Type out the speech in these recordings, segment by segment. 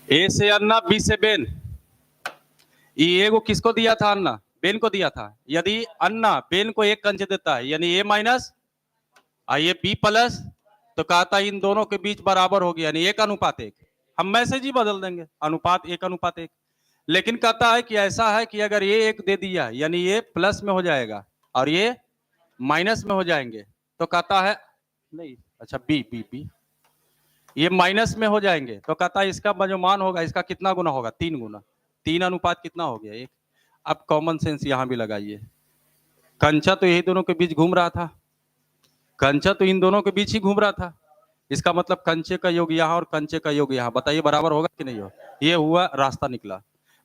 ए से अन्ना, बी से बेन। ए को किसको दिया था? अन्ना बेन को दिया था। यदि अन्ना बेन को एक कंच देता है यानी ए माइनस ये बी प्लस, तो कहता है इन दोनों के बीच बराबर हो गया यानी 1:1। हम मैसेज ही बदल देंगे, अनुपात 1:1। लेकिन कहता है कि ऐसा है कि अगर ये एक दे दिया यानी ये प्लस में हो जाएगा और ये माइनस में हो जाएंगे, तो कहता है नहीं, अच्छा बी बी बी ये माइनस में हो जाएंगे, तो कहता है इसका जो मान होगा इसका कितना गुना होगा? 3 गुना। 3 अनुपात कितना हो गया? 1। अब कॉमन सेंस यहां भी लगाइए। कंचा तो यही दोनों के बीच घूम रहा था, कंचा तो इन दोनों के बीच ही घूम रहा था। इसका मतलब कंचे का योग यहाँ और कंचे का योग यहाँ, बताइए बराबर होगा कि नहीं होगा? ये हुआ, रास्ता निकला।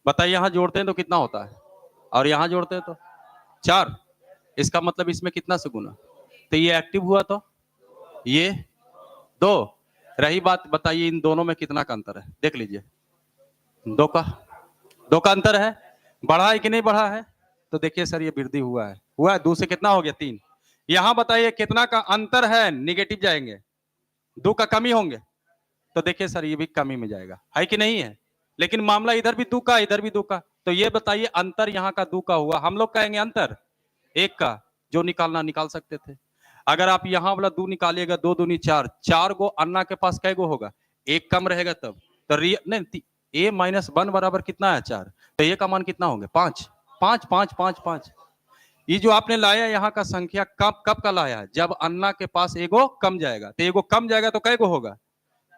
बताइए यहाँ जोड़ते हैं तो कितना होता है, और यहाँ जोड़ते हैं तो 4। इसका मतलब इसमें कितना से गुना? तो ये एक्टिव हुआ, तो ये 2। रही बात, बताइए इन दोनों में कितना का अंतर है? देख लीजिए, 2 का अंतर है। बढ़ा है कि नहीं बढ़ा है? तो देखिए सर, ये वृद्धि हुआ है। 2 से कितना हो गया? 3। यहां बताइए कितना का अंतर है? निगेटिव जाएंगे, 2 का कमी होंगे, तो देखिए सर ये भी कमी में जाएगा, है कि नहीं है? लेकिन मामला इधर भी 2 का, इधर भी 2 का, तो ये बताइए अंतर यहाँ का 2 का हुआ। हम लोग कहेंगे अंतर 1 का, जो निकालना निकाल सकते थे। अगर आप यहाँ वाला 2 निकालिएगा, 2 दूनी 4, 4 गो अन्ना के पास कै गो होगा? 1 कम रहेगा तब, तो नहीं, ए माइनस 1 बराबर कितना है? 4। तो ए का मान कितना होंगे? 5। 5 5 5 5। ये जो आपने लाया यहाँ का संख्या कब कब का लाया है? जब अन्ना के पास एगो कम जाएगा, तो एगो कम जाएगा तो कै गो होगा?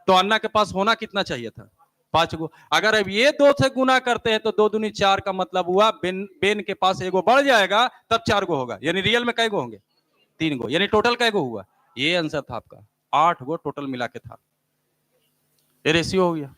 तो अन्ना के पास होना कितना चाहिए था? 5 गो। अगर अब ये 2 से गुना करते हैं तो 2 दूनी 4 का मतलब हुआ बेन के पास एगो बढ़ जाएगा, तब 4 गो होगा, यानी रियल में कै गो होंगे? 3 गो, यानी टोटल कै गो हुआ? ये आंसर था आपका, 8 गो टोटल मिला के था। ये रेशियो हो गया।